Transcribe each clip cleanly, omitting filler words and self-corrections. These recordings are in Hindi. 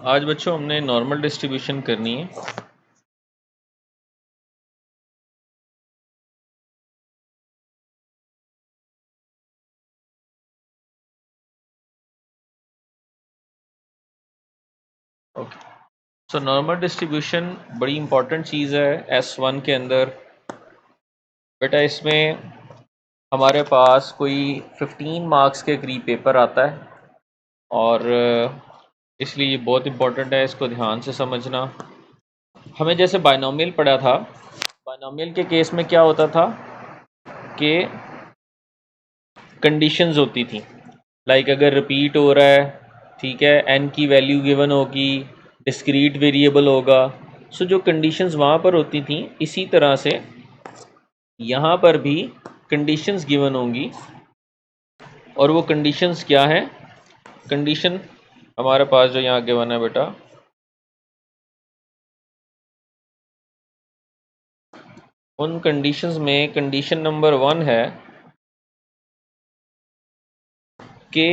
आज बच्चों हमने नॉर्मल डिस्ट्रीब्यूशन करनी है। ओके, सो नॉर्मल डिस्ट्रीब्यूशन बड़ी इंपॉर्टेंट चीज़ है S1 के अंदर। बेटा इसमें हमारे पास कोई 15 मार्क्स के करीब पेपर आता है और इसलिए ये बहुत इंपॉर्टेंट है, इसको ध्यान से समझना। हमें जैसे बायनोमियल पढ़ा था, बायनोमियल के केस में क्या होता था कि कंडीशंस होती थी, लाइक अगर रिपीट हो रहा है, ठीक है, n की वैल्यू गिवन होगी, डिस्क्रीट वेरिएबल होगा। सो जो कंडीशंस वहाँ पर होती थी, इसी तरह से यहाँ पर भी कंडीशंस गिवन होंगी। और वो कंडीशंस क्या है? कंडीशन हमारे पास जो यहाँ गिवन है बेटा, उन कंडीशंस में कंडीशन नंबर 1 है कि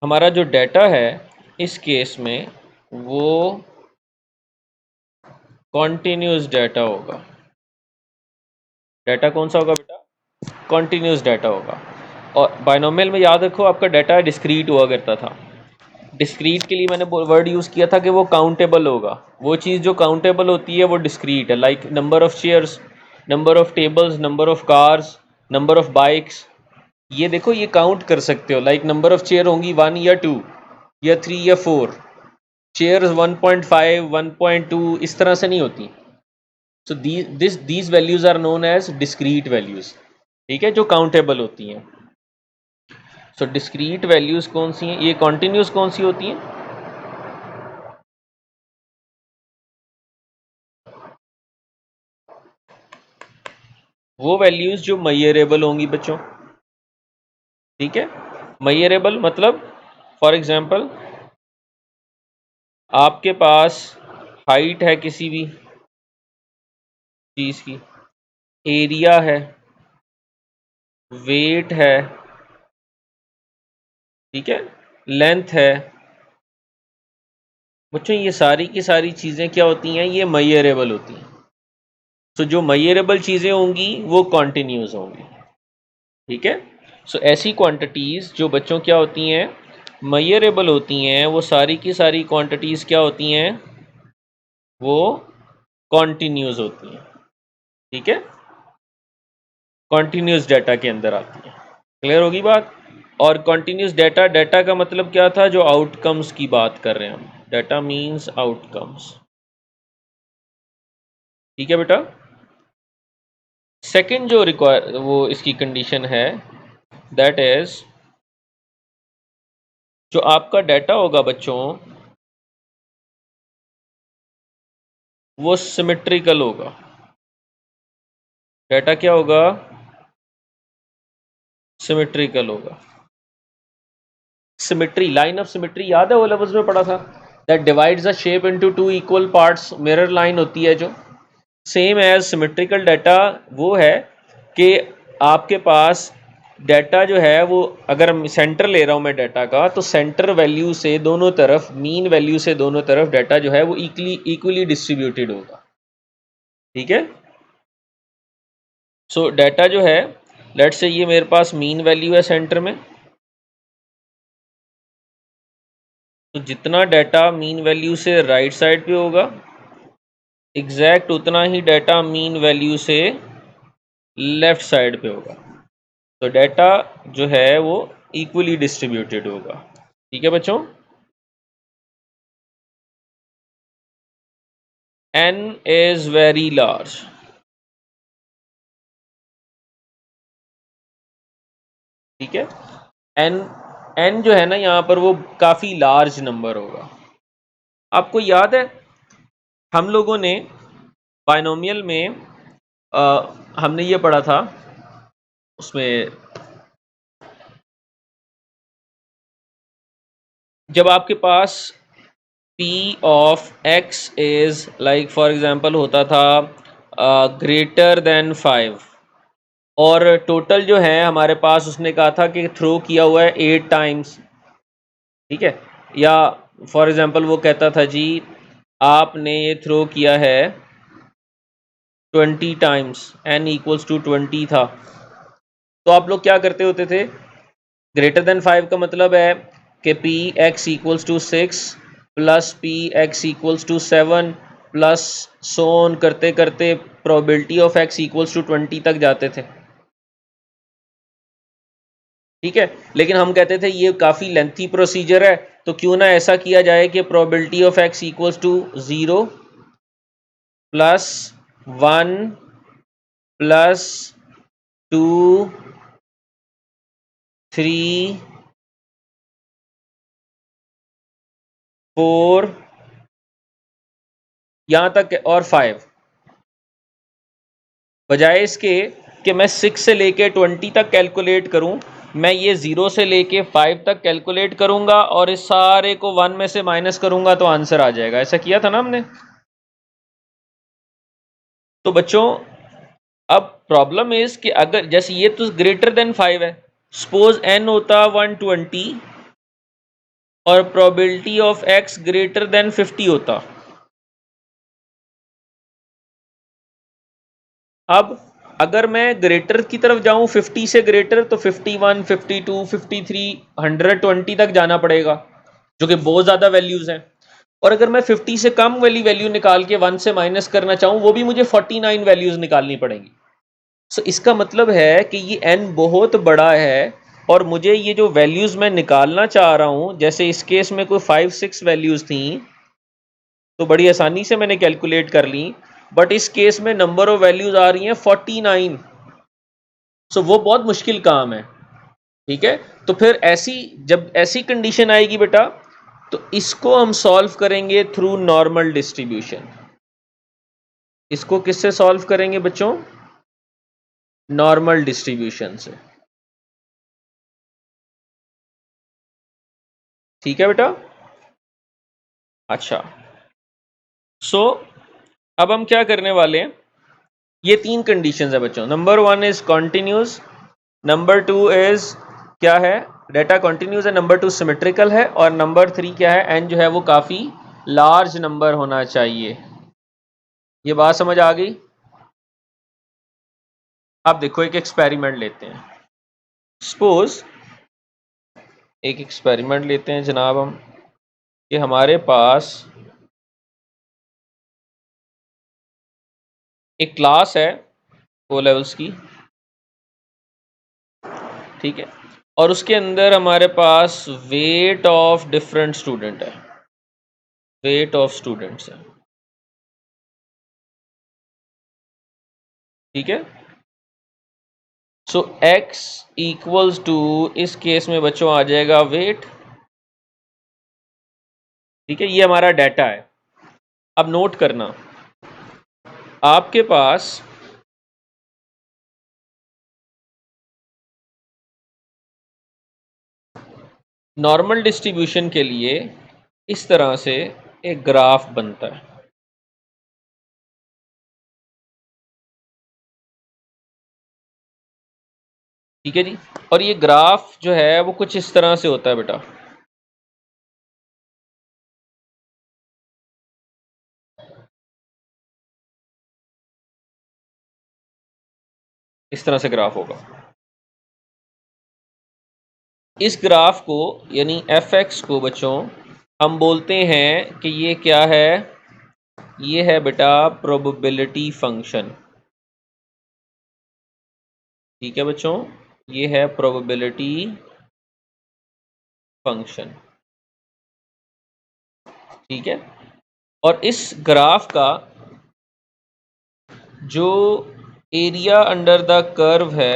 हमारा जो डाटा है इस केस में वो कॉन्टीन्यूस डाटा होगा। डाटा कौन सा होगा बेटा? कॉन्टीन्यूस डाटा होगा। और बायनोमियल में याद रखो आपका डाटा डिस्क्रीट हुआ करता था। डिस्क्रीट के लिए मैंने वर्ड यूज़ किया था कि वो काउंटेबल होगा। वो चीज़ जो काउंटेबल होती है वो डिस्क्रीट है, like number of chairs, number of tables, number of cars, number of bikes. ये देखो, ये काउंट कर सकते हो, लाइक नंबर ऑफ़ चेयर होंगी 1 या 2 या 3 या 4, चेयर्स 1.5 1.2 इस तरह से नहीं होती। So these values are known as discrete values, ठीक है, जो काउंटेबल होती हैं। सो डिस्क्रीट वैल्यूज़ कौन सी हैं? ये कॉन्टीन्यूस कौन सी होती हैं? वो वैल्यूज़ जो मेजरेबल होंगी बच्चों, ठीक है। मेजरेबल मतलब फॉर एग्जांपल आपके पास हाइट है किसी भी चीज़ की, एरिया है, वेट है, ठीक है, लेंथ है। बच्चों ये सारी की सारी चीज़ें क्या होती हैं? ये मेजरेबल होती हैं। सो जो मेजरेबल चीज़ें होंगी वो कॉन्टीन्यूस होंगी, ठीक है। सो ऐसी क्वांटिटीज़ जो बच्चों क्या होती हैं? मेजरेबल होती हैं। वो सारी की सारी क्वांटिटीज़ क्या होती हैं? वो कॉन्टीन्यूस होती हैं, ठीक है, कॉन्टीन्यूस डाटा के अंदर आती है। क्लियर होगी बात? और कॉन्टीन्यूस डाटा, डाटा का मतलब क्या था? जो आउटकम्स की बात कर रहे हैं हम, डाटा मीन्स आउटकम्स, ठीक है बेटा। सेकंड जो रिक्वायर वो इसकी कंडीशन है, दैट इज जो आपका डाटा होगा बच्चों वो सिमेट्रिकल होगा। डाटा क्या होगा? सिमेट्रिकल होगा। सिमेट्री, लाइन ऑफ सिमेट्री याद है? वो लफ्ज़ में पढ़ा था, that divides the shape into 2 equal parts. Mirror line होती है जो। सेम एज सिमेट्रिकल डाटा वो है कि आपके पास डाटा जो है वो, अगर सेंटर ले रहा हूँ मैं डाटा का, तो सेंटर वैल्यू से दोनों तरफ, मीन वैल्यू से दोनों तरफ डाटा जो है वो इक्वली डिस्ट्रीब्यूटेड होगा, ठीक है। सो डाटा जो है, लेट्स से ये मेरे पास मीन वैल्यू है सेंटर में, तो जितना डाटा मीन वैल्यू से राइट साइड पे होगा, एग्जैक्ट उतना ही डाटा मीन वैल्यू से लेफ्ट साइड पे होगा। तो डाटा जो है वो इक्वली डिस्ट्रीब्यूटेड होगा, ठीक है बच्चों। n इज वेरी लार्ज, ठीक है। n जो है ना यहाँ पर वो काफ़ी लार्ज नंबर होगा। आपको याद है हम लोगों ने बायनोमियल में हमने ये पढ़ा था, उसमें जब आपके पास p of x is like for example होता था ग्रेटर देन 5, और टोटल जो है हमारे पास उसने कहा था कि थ्रो किया हुआ है 8 टाइम्स, ठीक है, या फॉर एग्जांपल वो कहता था जी आपने ये थ्रो किया है 20 टाइम्स, n इक्वल्स टू 20 था, तो आप लोग क्या करते होते थे? ग्रेटर देन 5 का मतलब है कि P X equals to 6 plus P X equals to 7 plus सोन करते करते probability of X equals to 20 तक जाते थे। ठीक है, लेकिन हम कहते थे ये काफ़ी लेंथी प्रोसीजर है, तो क्यों ना ऐसा किया जाए कि probability of X equals to 0 plus 1 plus 2 3 4 यहाँ तक और 5, बजाय इसके कि मैं 6 से लेके 20 तक कैलकुलेट करूं, मैं ये 0 से लेके 5 तक कैलकुलेट करूंगा और इस सारे को 1 में से माइनस करूंगा तो आंसर आ जाएगा। ऐसा किया था ना हमने। तो बच्चों अब प्रॉब्लम इज कि अगर जैसे ये तो ग्रेटर देन 5 है, सपोज n होता 120 और probability of x greater than 50 होता। अब अगर मैं ग्रेटर की तरफ जाऊं 50 से ग्रेटर, तो 51 52 53 120 तक जाना पड़ेगा, जो कि बहुत ज़्यादा वैल्यूज़ हैं। और अगर मैं 50 से कम वाली वैल्यू निकाल के 1 से माइनस करना चाहूँ, वो भी मुझे 49 वैल्यूज़ निकालनी पड़ेंगी। सो इसका मतलब है कि ये n बहुत बड़ा है और मुझे ये जो वैल्यूज़ मैं निकालना चाह रहा हूँ, जैसे इस केस में कोई 5-6 वैल्यूज़ थी तो बड़ी आसानी से मैंने कैलकुलेट कर ली, बट इस केस में नंबर ऑफ वैल्यूज़ आ रही हैं 49। सो वो बहुत मुश्किल काम है। ठीक है, तो फिर जब ऐसी कंडीशन आएगी बेटा, तो इसको हम सॉल्व करेंगे थ्रू नॉर्मल डिस्ट्रीब्यूशन। इसको किससे सॉल्व करेंगे बच्चों? नॉर्मल डिस्ट्रीब्यूशन से। ठीक है बेटा। अच्छा, सो अब हम क्या करने वाले हैं, ये 3 कंडीशंस है बच्चों। Number 1 is continuous, number 2 is क्या है, डेटा कॉन्टिन्यूस है, नंबर 2 सिमेट्रिकल है, और नंबर 3 क्या है, एन जो है वो काफ़ी लार्ज नंबर होना चाहिए। ये बात समझ आ गई? आप देखो एक एक्सपेरिमेंट लेते हैं। सपोज एक एक्सपेरिमेंट लेते हैं जनाब हम, कि हमारे पास एक क्लास है ओ लेवल्स की, ठीक है, और उसके अंदर हमारे पास वेट ऑफ डिफरेंट स्टूडेंट है, वेट ऑफ स्टूडेंट्स है। ठीक है, सो x इक्वल्स टू, इस केस में बच्चों आ जाएगा वेट। ठीक है, ये हमारा डाटा है। अब नोट करना, आपके पास नॉर्मल डिस्ट्रीब्यूशन के लिए इस तरह से एक ग्राफ बनता है। ठीक है जी, और ये ग्राफ जो है वो कुछ इस तरह से होता है बेटा। इस तरह से ग्राफ होगा। इस ग्राफ को यानी एफ एक्स को बच्चों हम बोलते हैं कि ये क्या है, ये है बेटा प्रोबेबिलिटी फंक्शन। ठीक है बच्चों, ये है प्रोबेबिलिटी फंक्शन। ठीक है, और इस ग्राफ का जो एरिया अंडर द कर्व है,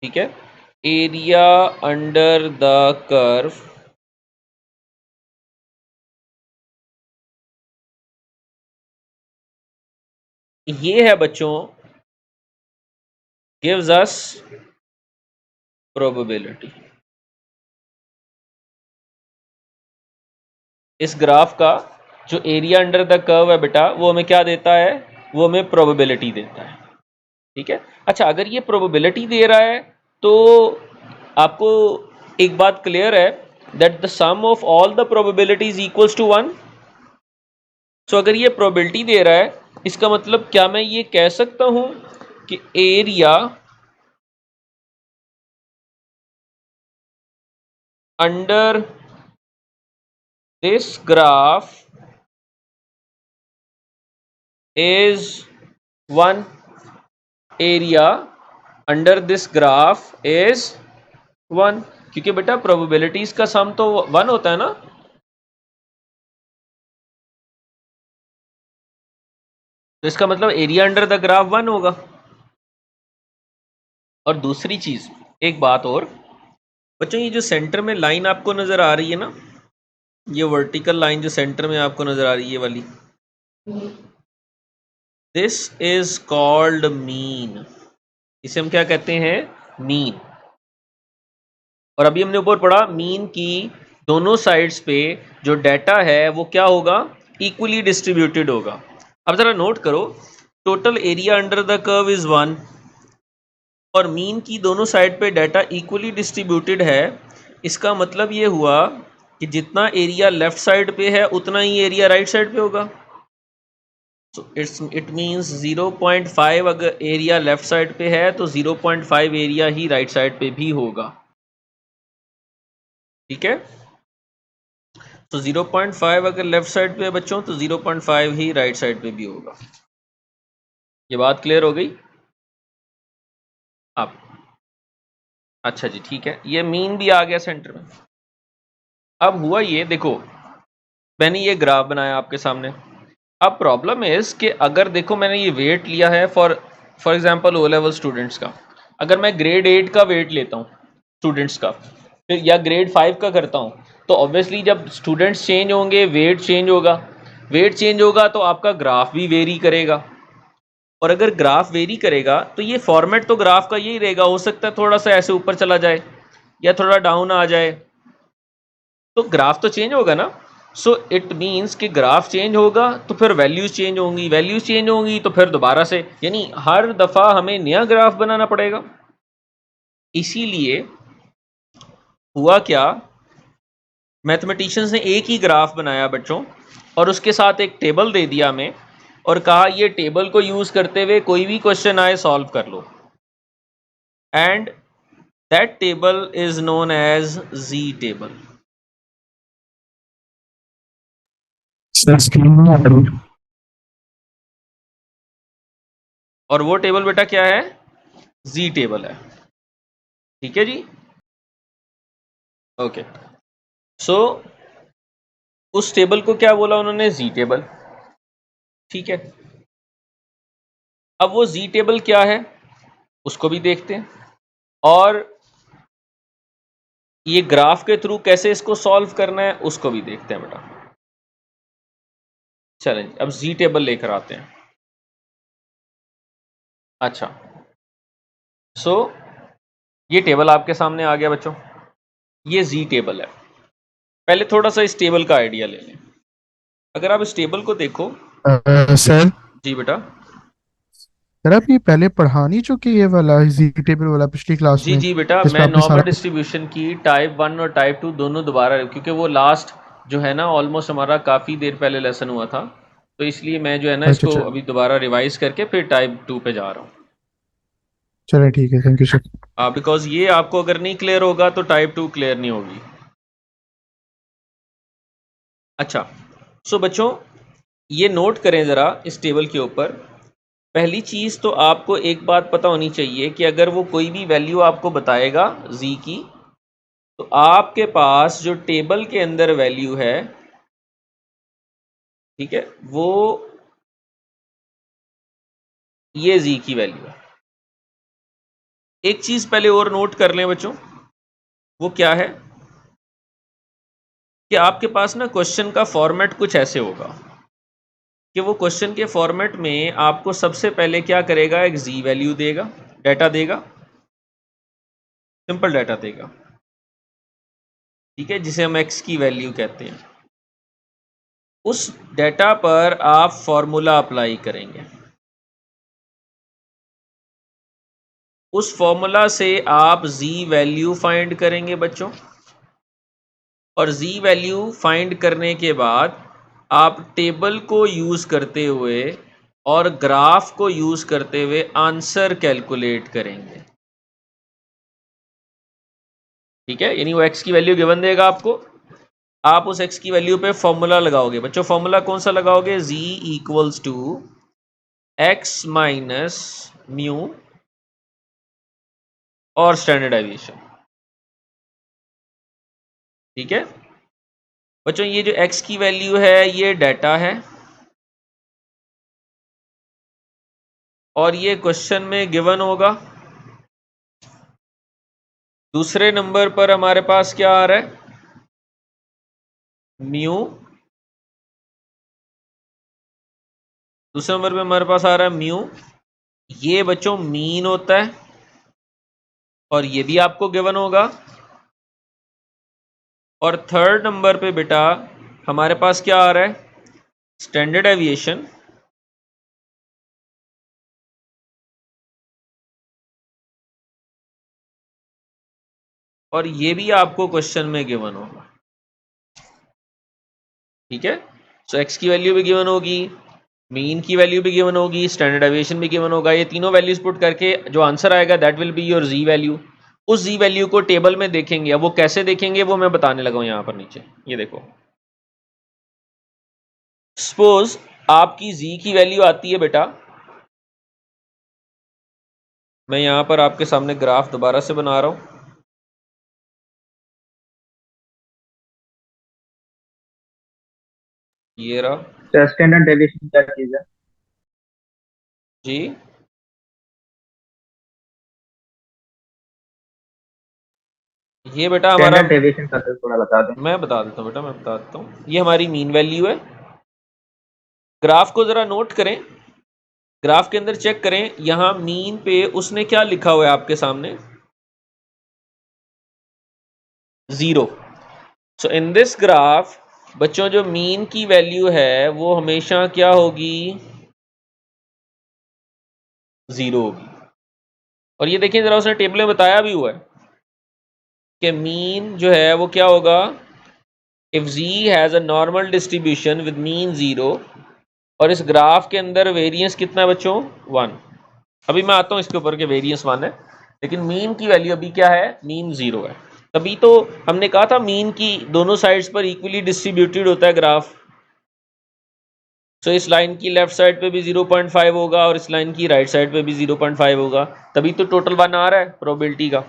ठीक है, एरिया अंडर द कर्व, ये है बच्चों गिव्स अस प्रोबेबिलिटी। इस ग्राफ का जो एरिया अंडर द कर्व है बेटा, वो हमें क्या देता है, वो हमें प्रोबेबिलिटी देता है। ठीक है, अच्छा अगर ये प्रोबेबिलिटी दे रहा है तो आपको एक बात क्लियर है that the sum of all the probabilities equals to 1। So अगर ये प्रोबेबिलिटी दे रहा है, इसका मतलब क्या मैं ये कह सकता हूं कि area under this graph is 1, area under this graph is 1, क्योंकि बेटा प्रोबेबिलिटीज का सम तो 1 होता है ना। तो इसका मतलब एरिया अंडर द ग्राफ 1 होगा। और दूसरी चीज, एक बात और बच्चों, ये जो सेंटर में लाइन आपको नजर आ रही है ना, ये वर्टिकल लाइन जो सेंटर में आपको नजर आ रही है ये वाली, दिस इज कॉल्ड मीन। इसे हम क्या कहते हैं? मीन। और अभी हमने ऊपर पढ़ा मीन की दोनों साइड्स पे जो डाटा है वो क्या होगा? इक्वली डिस्ट्रीब्यूटेड होगा। अब जरा नोट करो, total area under the curve is 1 और मीन की दोनों साइड पे डाटा इक्वली डिस्ट्रीब्यूटेड है। इसका मतलब ये हुआ कि जितना एरिया लेफ्ट साइड पे है उतना ही एरिया राइट साइड पे होगा। सो इट मीन्स 0.5 अगर एरिया लेफ्ट साइड पे है तो 0.5 एरिया ही राइट साइड पे भी होगा। ठीक है, तो 0.5 अगर लेफ्ट साइड पे है बच्चों तो 0.5 ही राइट साइड पे भी होगा। ये बात क्लियर हो गई आप? अच्छा जी, ठीक है, ये मीन भी आ गया सेंटर में। अब हुआ ये, देखो मैंने ये ग्राफ बनाया आपके सामने। अब प्रॉब्लम इज कि अगर देखो मैंने ये वेट लिया है for example O level students का, अगर मैं ग्रेड 8 का वेट लेता हूँ स्टूडेंट्स का, फिर या ग्रेड 5 का करता हूँ, तो ऑब्वियसली जब स्टूडेंट्स चेंज होंगे वेट चेंज होगा। वेट चेंज होगा तो आपका ग्राफ भी वेरी करेगा। और अगर ग्राफ वेरी करेगा तो ये फॉर्मेट तो ग्राफ का यही रहेगा, हो सकता है थोड़ा सा ऐसे ऊपर चला जाए या थोड़ा डाउन आ जाए, तो ग्राफ तो चेंज होगा ना। सो इट मीन्स कि ग्राफ चेंज होगा तो फिर वैल्यूज चेंज होंगी, वैल्यूज चेंज होंगी तो फिर दोबारा से, यानी हर दफा हमें नया ग्राफ बनाना पड़ेगा। इसीलिए हुआ क्या, मैथमेटिशियंस ने एक ही ग्राफ बनाया बच्चों और उसके साथ एक टेबल दे दिया हमें और कहा ये टेबल को यूज करते हुए कोई भी क्वेश्चन आए सॉल्व कर लो। And that table is known as G table. Sir screen में आ रही है। और वो टेबल बेटा क्या है? जी टेबल है। ठीक है जी, ओके। सो उस टेबल को क्या बोला उन्होंने? जी टेबल। ठीक है, अब वो जी टेबल क्या है उसको भी देखते हैं और ये ग्राफ के थ्रू कैसे इसको सॉल्व करना है उसको भी देखते हैं बेटा। चलें अब जी टेबल लेकर आते हैं। अच्छा, सो ये टेबल आपके सामने आ गया बच्चों, ये जी टेबल है। पहले थोड़ा सा इस टेबल का आइडिया ले लें। अगर आप इस टेबल को देखो। सर जी बेटा। सर आप ये पहले पढ़ा नहीं चुके ये वाला जी टेबल वाला पिछली क्लास जी में, जी बेटा, जिसपे मैं आपने नॉर्मल सारा कुछ। डिस्ट्रीब्यूशन की टाइप 1 और टाइप 2 दोनों दोबारा, क्योंकि वो लास्ट जो है ना ऑलमोस्ट हमारा काफ़ी देर पहले लेसन हुआ था, तो इसलिए मैं जो है ना अच्छा इसको अच्छा, अभी दोबारा रिवाइज करके फिर टाइप 2 पे जा रहा हूँ। चलिए ठीक है, थैंक यू सर। बिकॉज ये आपको अगर नहीं क्लियर होगा तो टाइप 2 क्लियर नहीं होगी। अच्छा, सो बच्चों ये नोट करें ज़रा इस टेबल के ऊपर। पहली चीज़ तो आपको एक बात पता होनी चाहिए कि अगर वो कोई भी वैल्यू आपको बताएगा जी की, तो आपके पास जो टेबल के अंदर वैल्यू है, ठीक है, वो ये जी की वैल्यू है। एक चीज़ पहले और नोट कर लें बच्चों, वो क्या है कि आपके पास ना क्वेश्चन का फॉर्मेट कुछ ऐसे होगा कि वो क्वेश्चन के फॉर्मेट में आपको सबसे पहले क्या करेगा, एक जी वैल्यू देगा, डाटा देगा, सिंपल डाटा देगा, ठीक है, जिसे हम एक्स की वैल्यू कहते हैं। उस डाटा पर आप फॉर्मूला अप्लाई करेंगे। उस फॉर्मूला से आप z वैल्यू फाइंड करेंगे बच्चों, और z वैल्यू फाइंड करने के बाद आप टेबल को यूज़ करते हुए और ग्राफ को यूज़ करते हुए आंसर कैलकुलेट करेंगे। ठीक है, यानी वो x की वैल्यू गिवन देगा आपको, आप उस x की वैल्यू पे फॉर्मूला लगाओगे। बच्चों फॉर्मूला कौन सा लगाओगे? z equals to x minus mu और स्टैंडर्ड डेविएशन। ठीक है बच्चों, ये जो x की वैल्यू है ये डाटा है, और ये क्वेश्चन में गिवन होगा। दूसरे नंबर पर हमारे पास क्या आ रहा है? म्यू। दूसरे नंबर पे हमारे पास आ रहा है म्यू। ये बच्चों मीन होता है, और ये भी आपको गिवन होगा। और थर्ड नंबर पे बेटा हमारे पास क्या आ रहा है? Standard deviation. और ये भी आपको क्वेश्चन में गिवन होगा। ठीक है, सो एक्स की वैल्यू भी गिवन होगी, मीन की वैल्यू भी गिवन होगी, स्टैंडर्ड डेविएशन भी गिवन होगा। ये तीनों वैल्यूज पुट करके जो आंसर आएगा that will be your Z value. उस जी वैल्यू को टेबल में देखेंगे। अब वो कैसे देखेंगे वो मैं बताने लगा हूं यहाँ पर नीचे। ये देखो, सपोज आपकी जी की वैल्यू आती है बेटा, मैं यहाँ पर आपके सामने ग्राफ दोबारा से बना रहा हूँ। ये रहा स्टैंडर्ड डेविएशन क्या चीज है? जी। ये बेटा हमारा, स्टैंडर्ड डेविएशन का तो थोड़ा बता दें। मैं बता देता हूँ बेटा, मैं बता देता हूँ। ये हमारी मीन वैल्यू है। ग्राफ को ज़रा नोट करें, ग्राफ के अंदर चेक करें, यहाँ मीन पे उसने क्या लिखा हुआ है आपके सामने? 0। सो इन दिस ग्राफ बच्चों जो मीन की वैल्यू है वो हमेशा क्या होगी? 0 होगी। और ये देखिए ज़रा, उसने टेबल में बताया भी हुआ है कि मीन जो है वो क्या होगा? If z has a normal distribution with mean 0, और इस ग्राफ के अंदर वेरिएंस कितना है बच्चों? 1। अभी मैं आता हूँ इसके ऊपर के वेरिएंस 1 है, लेकिन मीन की वैल्यू अभी क्या है? मीन 0 है। तभी तो हमने कहा था मीन की दोनों साइड्स पर इक्वली डिस्ट्रीब्यूटेड होता है ग्राफ। सो इस लाइन की लेफ्ट साइड पे भी 0.5 होगा और इस लाइन की राइट साइड पे भी 0.5 होगा, तभी तो टोटल 1 आ रहा है प्रोबेबिलिटी का।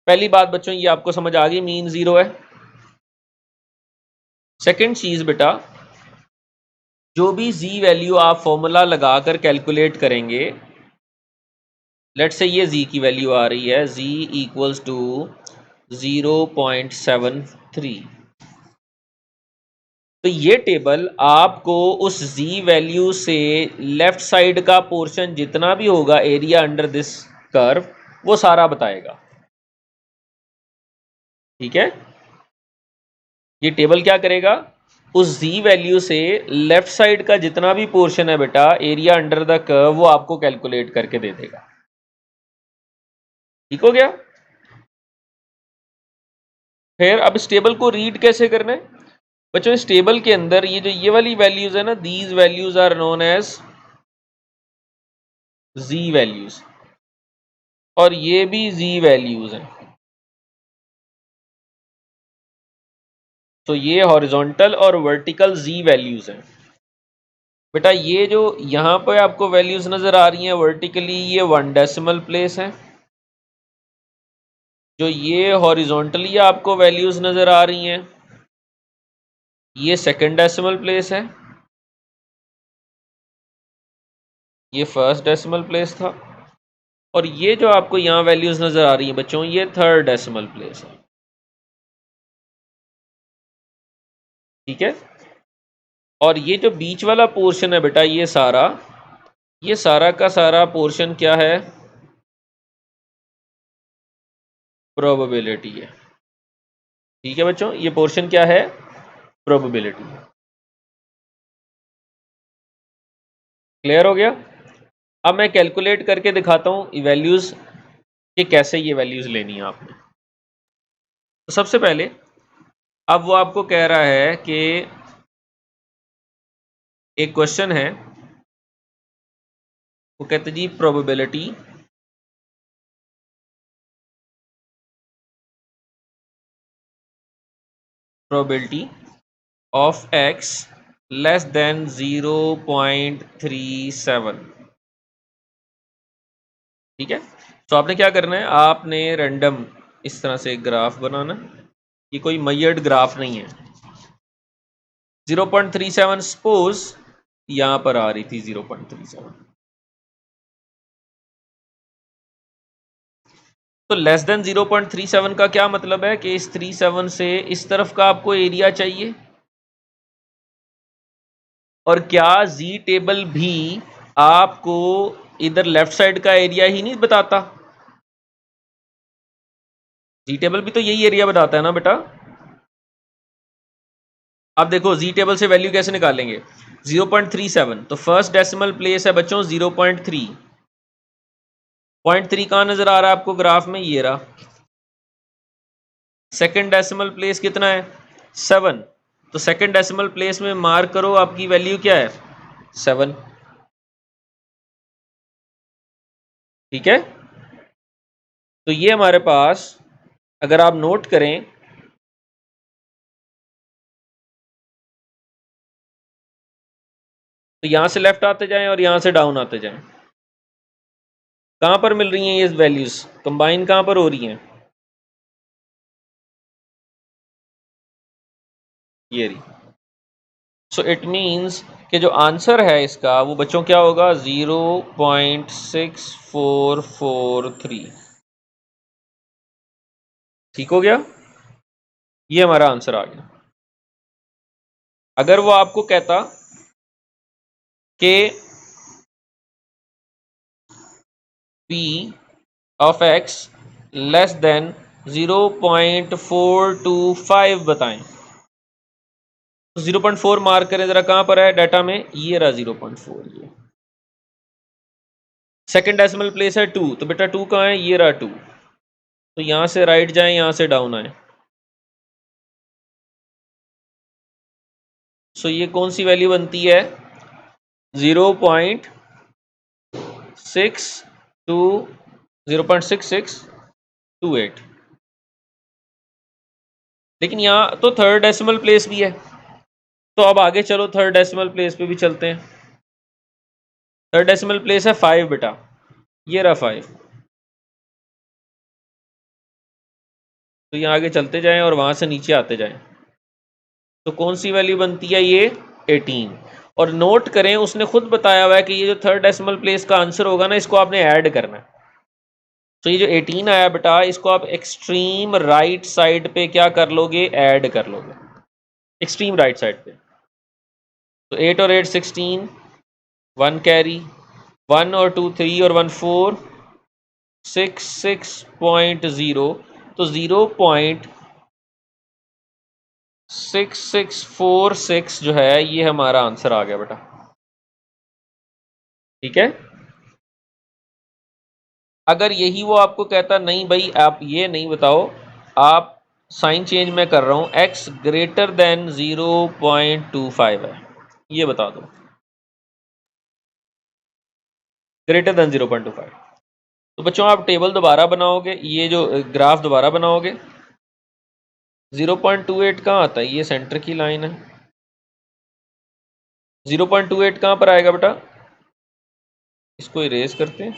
पहली बात बच्चों ये आपको समझ आ गई, मीन 0 है। सेकंड चीज बेटा, जो भी z वैल्यू आप फॉर्मूला लगाकर कैलकुलेट करेंगे, लेट्स से ये z की वैल्यू आ रही है, z इक्वल्स टू 0.73, तो ये टेबल आपको उस z वैल्यू से लेफ्ट साइड का पोर्शन जितना भी होगा एरिया अंडर दिस कर्व वो सारा बताएगा। ठीक है, ये टेबल क्या करेगा? उस z वैल्यू से लेफ्ट साइड का जितना भी पोर्शन है बेटा एरिया अंडर द कर्व वो आपको कैलकुलेट करके दे देगा। ठीक हो गया? फिर अब इस टेबल को रीड कैसे करना है बच्चों? इस टेबल के अंदर ये जो ये वाली वैल्यूज है ना, these values are known as z values, और ये भी z वैल्यूज हैं। तो ये हॉरिजॉन्टल और वर्टिकल z वैल्यूज हैं बेटा। ये जो यहाँ पे आपको वैल्यूज नजर आ रही हैं वर्टिकली, ये 1 डेसिमल प्लेस है। जो ये हॉरिजॉन्टली आपको वैल्यूज नजर आ रही हैं ये 2nd डेसिमल प्लेस है, ये 1st डेसिमल प्लेस था, और ये जो आपको यहाँ वैल्यूज नजर आ रही हैं बच्चों ये 3rd डेसिमल प्लेस है। ठीक है, और ये जो बीच वाला पोर्शन है बेटा ये सारा का सारा पोर्शन क्या है? प्रोबेबिलिटी है। ठीक है बच्चों, ये पोर्शन क्या है? प्रोबेबिलिटी। क्लियर हो गया? अब मैं कैलकुलेट करके दिखाता हूँ वैल्यूज़ कि कैसे ये वैल्यूज़ लेनी है आपने। तो सबसे पहले अब वो आपको कह रहा है कि एक क्वेश्चन है, वो कहते जी probability of x less than 0.37। ठीक है, तो आपने क्या करना है, आपने रैंडम इस तरह से एक ग्राफ बनाना। ये कोई मैयर्ड ग्राफ नहीं है। 0.37 सपोज यहां पर आ रही थी 0.37, तो लेस देन 0.37 का क्या मतलब है कि इस 37 से इस तरफ का आपको एरिया चाहिए। और क्या जी टेबल भी आपको इधर लेफ्ट साइड का एरिया ही नहीं बताता? जी टेबल भी तो यही एरिया बताता है ना बेटा। अब देखो जी टेबल से वैल्यू कैसे निकालेंगे, 0.37 तो फर्स्ट डेसिमल प्लेस है बच्चों 0.3। 0.3 कहाँ नजर आ रहा है आपको ग्राफ में, ये रहा। सेकंड डेसिमल प्लेस कितना है, 7, तो सेकंड डेसिमल प्लेस में मार्क करो आपकी वैल्यू क्या है, 7। ठीक है, तो ये हमारे पास अगर आप नोट करें तो यहां से लेफ्ट आते जाएं और यहां से डाउन आते जाएं। कहां पर मिल रही हैं ये वैल्यूज, कंबाइन कहां पर हो रही हैं, ये रही। सो इट मीन्स कि जो आंसर है इसका वो बच्चों क्या होगा, 0.6443। ठीक हो गया, ये हमारा आंसर आ गया। अगर वो आपको कहता कि p of x less then 0.425 बताएं, तो 0.4 मार्क करें जरा, कहां पर है डाटा में, ये रहा 0.4। ये सेकंड डेसिमल प्लेस है 2, तो बेटा 2 कहाँ है, ये रहा 2। तो यहां से राइट जाएं, यहां से डाउन आए। सो ये कौन सी वैल्यू बनती है, 0.6628। लेकिन यहाँ तो थर्ड डेसिमल प्लेस भी है, तो अब आगे चलो थर्ड डेसिमल प्लेस पे भी चलते हैं। थर्ड डेसिमल प्लेस है 5 बेटा, ये रहा 5। तो यहाँ आगे चलते जाएं और वहां से नीचे आते जाएं, तो कौन सी वैल्यू बनती है, ये 18। और नोट करें उसने खुद बताया हुआ है कि ये जो थर्ड डेसिमल प्लेस का आंसर होगा ना, इसको आपने ऐड करना है। तो ये जो 18 आया बेटा, इसको आप एक्सट्रीम राइट साइड पे क्या कर लोगे, ऐड कर लोगे, एक्सट्रीम राइट साइड पे। तो 8 और 8 16, 1 कैरी, 1 और 2 3 और 1 4, 6 6.0, तो 0.6646 जो है ये हमारा आंसर आ गया बेटा। ठीक है, अगर यही वो आपको कहता नहीं भाई आप ये नहीं बताओ, आप साइन चेंज मैं कर रहा हूं, x ग्रेटर देन 0.25 है, ये बता दो, ग्रेटर देन 0.25। तो बच्चों आप टेबल दोबारा बनाओगे, ये जो ग्राफ दोबारा बनाओगे, 0.28 कहाँ आता है, ये सेंटर की लाइन है। 0.28 कहाँ पर आएगा बेटा, इसको इरेज करते हैं,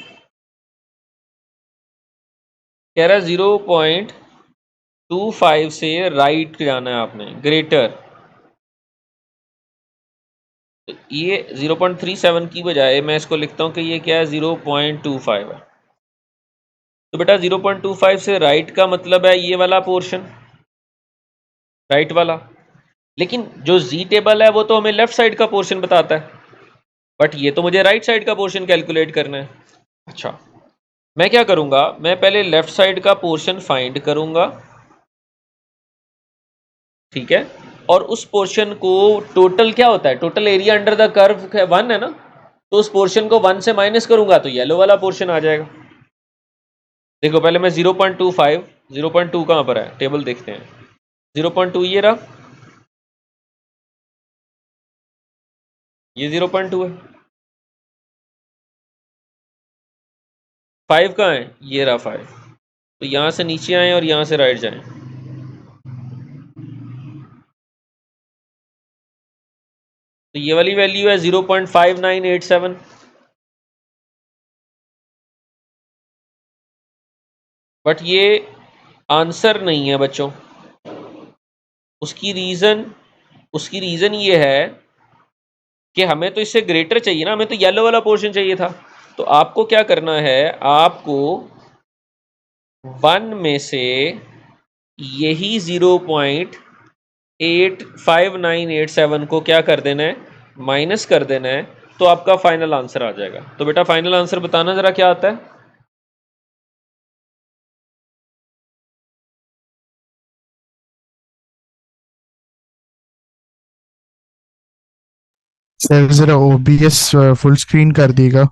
कह रहा है 0.25 से राइट जाना है आपने, ग्रेटर। तो ये 0.37 की बजाय मैं इसको लिखता हूं कि ये क्या है, 0.25 है। तो बेटा 0.25 से राइट का मतलब है ये वाला पोर्शन, राइट वाला। लेकिन जो जी टेबल है वो तो हमें लेफ्ट साइड का पोर्शन बताता है, बट ये तो मुझे राइट साइड का पोर्शन कैलकुलेट करना है। अच्छा, मैं क्या करूंगा, मैं पहले लेफ्ट साइड का पोर्शन फाइंड करूंगा, ठीक है, और उस पोर्शन को टोटल क्या होता है, total area under the curve 1 है ना, तो उस पोर्शन को 1 से माइनस करूंगा तो येलो वाला पोर्शन आ जाएगा। देखो पहले मैं 0.25, 0.2 कहाँ पर है, टेबल देखते हैं। 0.2 ये रहा, ये 0.2 है। 5 कहाँ है, ये रहा 5। तो यहाँ से नीचे आए और यहाँ से राइट जाएं। तो ये वाली वैल्यू है 0.5987। बट ये आंसर नहीं है बच्चों। उसकी रीज़न ये है कि हमें तो इससे ग्रेटर चाहिए ना, हमें तो येलो वाला पोर्शन चाहिए था। तो आपको क्या करना है, आपको 1 में से यही 0.85987 को क्या कर देना है, माइनस कर देना है, तो आपका फाइनल आंसर आ जाएगा। तो बेटा फाइनल आंसर बताना ज़रा क्या आता है। सर जरा ओबीएस फुल स्क्रीन कर दीजिएगा।